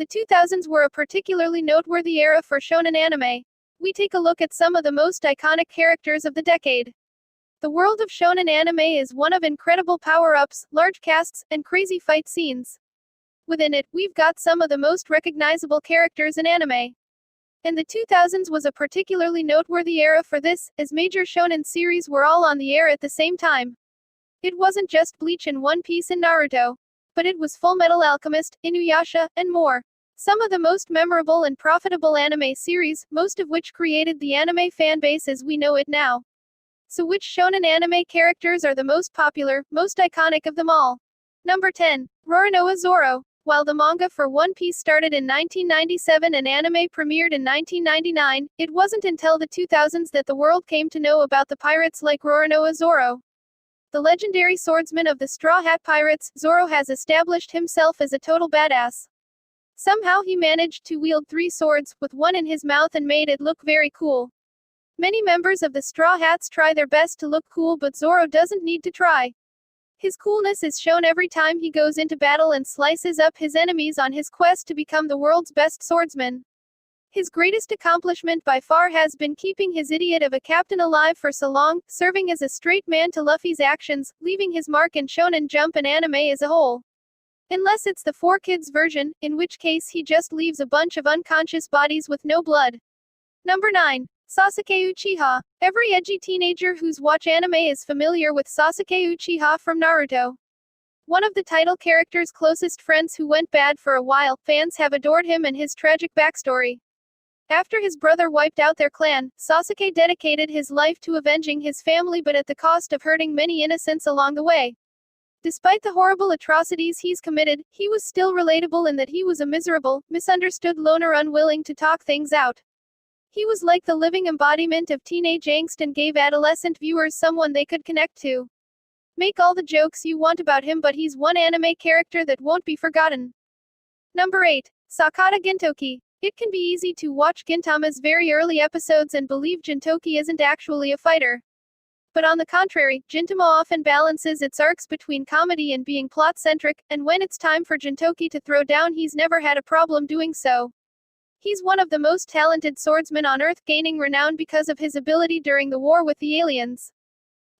The 2000s were a particularly noteworthy era for shonen anime. We take a look at some of the most iconic characters of the decade. The world of shonen anime is one of incredible power-ups, large casts, and crazy fight scenes. Within it, we've got some of the most recognizable characters in anime. And the 2000s was a particularly noteworthy era for this, as major shonen series were all on the air at the same time. It wasn't just Bleach and One Piece and Naruto, but it was Fullmetal Alchemist, Inuyasha, and more. Some of the most memorable and profitable anime series, most of which created the anime fanbase as we know it now. So which shonen anime characters are the most popular, most iconic of them all? Number 10. Roronoa Zoro. While the manga for One Piece started in 1997 and anime premiered in 1999, it wasn't until the 2000s that the world came to know about the pirates like Roronoa Zoro. The legendary swordsman of the Straw Hat Pirates, Zoro has established himself as a total badass. Somehow he managed to wield 3 swords, with one in his mouth, and made it look very cool. Many members of the Straw Hats try their best to look cool, but Zoro doesn't need to try. His coolness is shown every time he goes into battle and slices up his enemies on his quest to become the world's best swordsman. His greatest accomplishment by far has been keeping his idiot of a captain alive for so long, serving as a straight man to Luffy's actions, leaving his mark in Shonen Jump and anime as a whole. Unless it's the 4Kids version, in which case he just leaves a bunch of unconscious bodies with no blood. Number 9. Sasuke Uchiha. Every edgy teenager who's watched anime is familiar with Sasuke Uchiha from Naruto. One of the title character's closest friends who went bad for a while, fans have adored him and his tragic backstory. After his brother wiped out their clan, Sasuke dedicated his life to avenging his family, but at the cost of hurting many innocents along the way. Despite the horrible atrocities he's committed, he was still relatable in that he was a miserable, misunderstood loner unwilling to talk things out. He was like the living embodiment of teenage angst and gave adolescent viewers someone they could connect to. Make all the jokes you want about him, but he's one anime character that won't be forgotten. Number 8. Sakata Gintoki. It can be easy to watch Gintama's very early episodes and believe Gintoki isn't actually a fighter. But on the contrary, Gintama often balances its arcs between comedy and being plot-centric, and when it's time for Gintoki to throw down, he's never had a problem doing so. He's one of the most talented swordsmen on Earth, gaining renown because of his ability during the war with the aliens.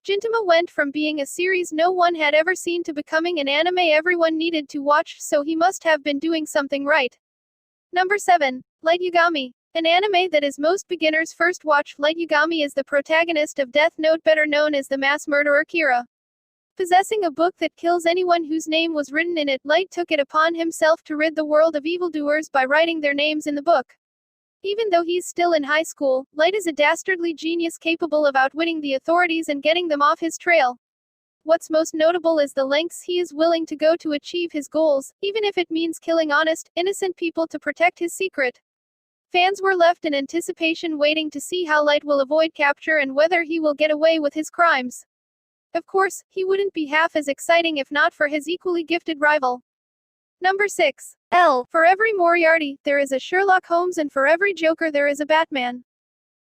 Gintama went from being a series no one had ever seen to becoming an anime everyone needed to watch, so he must have been doing something right. Number 7. Light Yagami. An anime that is most beginners first watch. Light Yagami is the protagonist of Death Note, better known as the mass murderer Kira. Possessing a book that kills anyone whose name was written in it, Light took it upon himself to rid the world of evildoers by writing their names in the book. Even though he's still in high school, Light is a dastardly genius capable of outwitting the authorities and getting them off his trail. What's most notable is the lengths he is willing to go to achieve his goals, even if it means killing honest, innocent people to protect his secret. Fans were left in anticipation, waiting to see how Light will avoid capture and whether he will get away with his crimes. Of course, he wouldn't be half as exciting if not for his equally gifted rival. Number 6. L. For every Moriarty, there is a Sherlock Holmes, and for every Joker there is a Batman.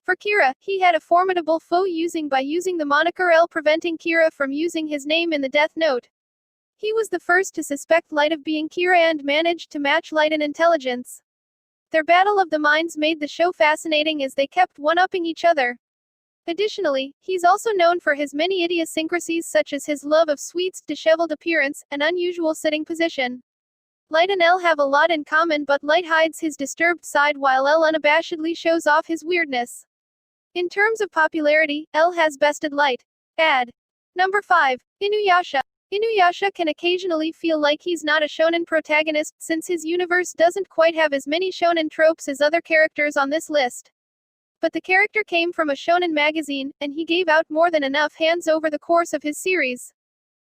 For Kira, he had a formidable foe by using the moniker L, preventing Kira from using his name in the Death Note. He was the first to suspect Light of being Kira and managed to match Light in intelligence. Their battle of the minds made the show fascinating as they kept one-upping each other. Additionally, he's also known for his many idiosyncrasies, such as his love of sweets, disheveled appearance, and unusual sitting position. Light and L have a lot in common, but Light hides his disturbed side while L unabashedly shows off his weirdness. In terms of popularity, L has bested Light. Ad. Number 5. Inuyasha. Inuyasha can occasionally feel like he's not a shonen protagonist, since his universe doesn't quite have as many shonen tropes as other characters on this list. But the character came from a shonen magazine, and he gave out more than enough hands over the course of his series.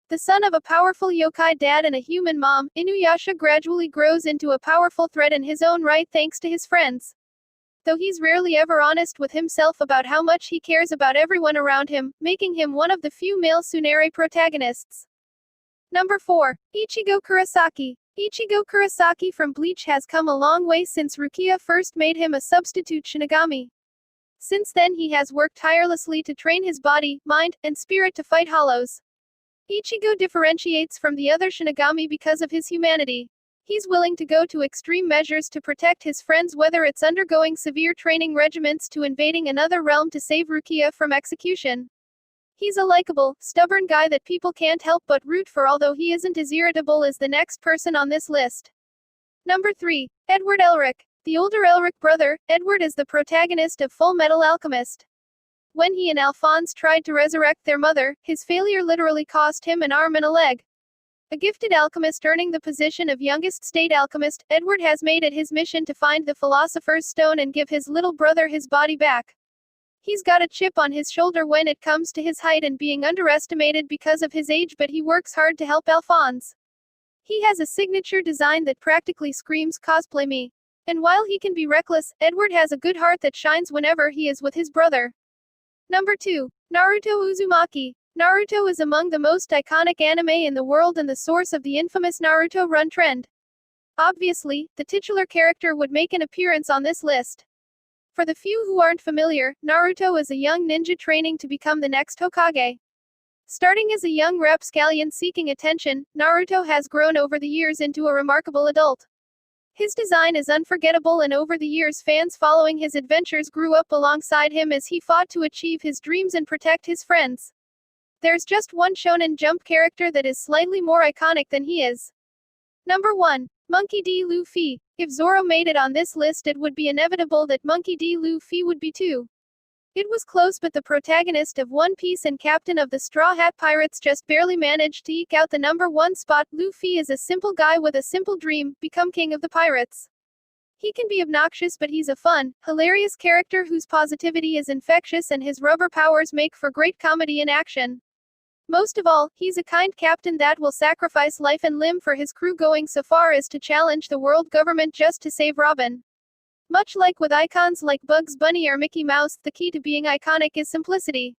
The son of a powerful yokai dad and a human mom, Inuyasha gradually grows into a powerful threat in his own right thanks to his friends. Though he's rarely ever honest with himself about how much he cares about everyone around him, making him one of the few male tsundere protagonists. Number 4. Ichigo Kurosaki. Ichigo Kurosaki from Bleach has come a long way since Rukia first made him a substitute Shinigami. Since then he has worked tirelessly to train his body, mind, and spirit to fight hollows. Ichigo differentiates from the other Shinigami because of his humanity. He's willing to go to extreme measures to protect his friends, whether it's undergoing severe training regimens to invading another realm to save Rukia from execution. He's a likable, stubborn guy that people can't help but root for, although he isn't as irritable as the next person on this list. Number 3. Edward Elric. The older Elric brother, Edward is the protagonist of Full Metal Alchemist. When he and Alphonse tried to resurrect their mother, his failure literally cost him an arm and a leg. A gifted alchemist earning the position of youngest state alchemist, Edward has made it his mission to find the Philosopher's Stone and give his little brother his body back. He's got a chip on his shoulder when it comes to his height and being underestimated because of his age, but he works hard to help Alphonse. He has a signature design that practically screams cosplay me. And while he can be reckless, Edward has a good heart that shines whenever he is with his brother. Number 2. Naruto Uzumaki. Naruto is among the most iconic anime in the world and the source of the infamous Naruto run trend. Obviously, the titular character would make an appearance on this list. For the few who aren't familiar, Naruto is a young ninja training to become the next Hokage. Starting as a young rapscallion seeking attention, Naruto has grown over the years into a remarkable adult. His design is unforgettable, and over the years fans following his adventures grew up alongside him as he fought to achieve his dreams and protect his friends. There's just one Shonen Jump character that is slightly more iconic than he is. Number 1. Monkey D. Luffy. If Zoro made it on this list, it would be inevitable that Monkey D. Luffy would be too. It was close, but the protagonist of One Piece and captain of the Straw Hat Pirates just barely managed to eke out the number 1 spot. Luffy is a simple guy with a simple dream: become king of the pirates. He can be obnoxious, but he's a fun, hilarious character whose positivity is infectious, and his rubber powers make for great comedy and action. Most of all, he's a kind captain that will sacrifice life and limb for his crew, going so far as to challenge the world government just to save Robin. Much like with icons like Bugs Bunny or Mickey Mouse, the key to being iconic is simplicity.